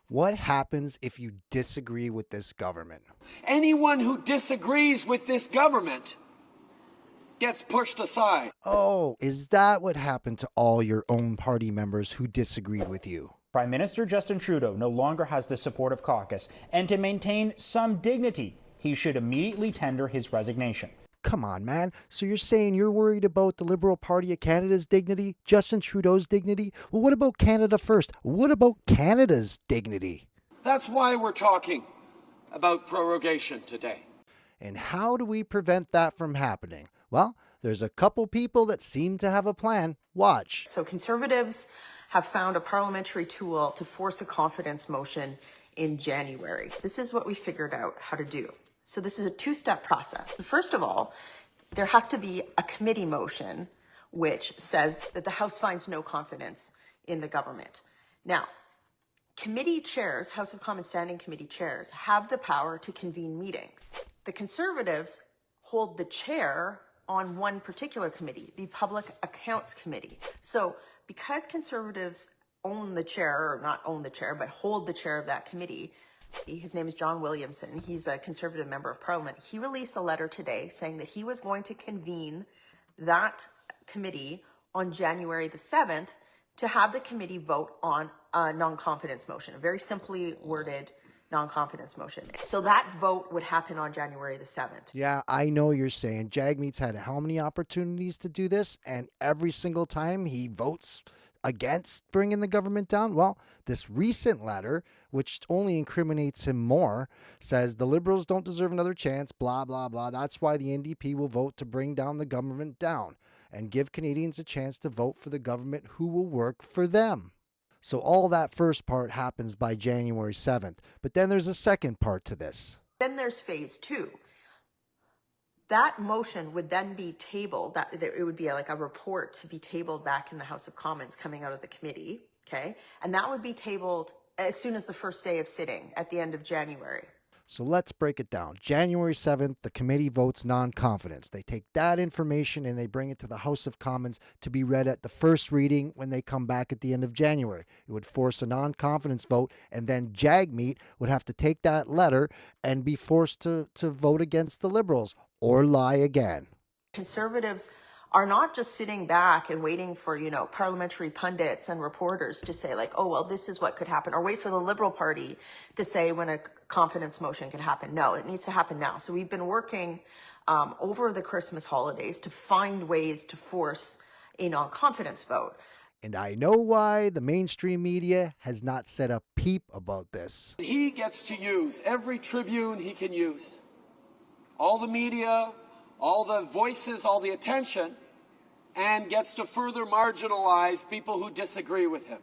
What happens if you disagree with this government? Anyone who disagrees with this government gets pushed aside. Oh, is that what happened to all your own party members who disagreed with you? Prime Minister Justin Trudeau no longer has the support of caucus, and to maintain some dignity, he should immediately tender his resignation. Come on, man. So you're saying you're worried about the Liberal Party of Canada's dignity, Justin Trudeau's dignity? Well, what about Canada First? What about Canada's dignity? That's why we're talking about prorogation today. And how do we prevent that from happening? Well, there's a couple people that seem to have a plan. Watch. So Conservatives have found a parliamentary tool to force a confidence motion in January. This is what we figured out how to do. So this is a two-step process. First of all, there has to be a committee motion which says that the House finds no confidence in the government. Now, committee chairs, House of Commons Standing Committee chairs, have the power to convene meetings. The Conservatives hold the chair on one particular committee, the Public Accounts Committee. So because Conservatives own the chair, or not own the chair, but hold the chair of that committee, his name is John Williamson. He's a Conservative member of Parliament. He released a letter today saying that he was going to convene that committee on January the 7th to have the committee vote on a non-confidence motion, a very simply worded non-confidence motion. So that vote would happen on January the 7th. Yeah, I know you're saying Jagmeet's had how many opportunities to do this, and every single time he votes against bringing the government down? Well, this recent letter, which only incriminates him more, says the Liberals don't deserve another chance, blah, blah, blah. That's why the NDP will vote to bring down the government down and give Canadians a chance to vote for the government who will work for them. So all that first part happens by January 7th. But then there's a second part to this. Then there's phase two. That motion would then be tabled, that it would be like a report to be tabled back in the House of Commons coming out of the committee, okay? And that would be tabled as soon as the first day of sitting at the end of January. So let's break it down. January 7th, the committee votes non-confidence. They take that information and they bring it to the House of Commons to be read at the first reading when they come back at the end of January. It would force a non-confidence vote, and then Jagmeet would have to take that letter and be forced to vote against the Liberals or lie again. Conservatives are not just sitting back and waiting for, parliamentary pundits and reporters to say like, oh, well, this is what could happen, or wait for the Liberal Party to say when a confidence motion could happen. No, it needs to happen now. So we've been working over the Christmas holidays to find ways to force a non-confidence vote. And I know why the mainstream media has not said a peep about this. He gets to use every tribune he can use. All the media, all the voices, all the attention, and gets to further marginalize people who disagree with him.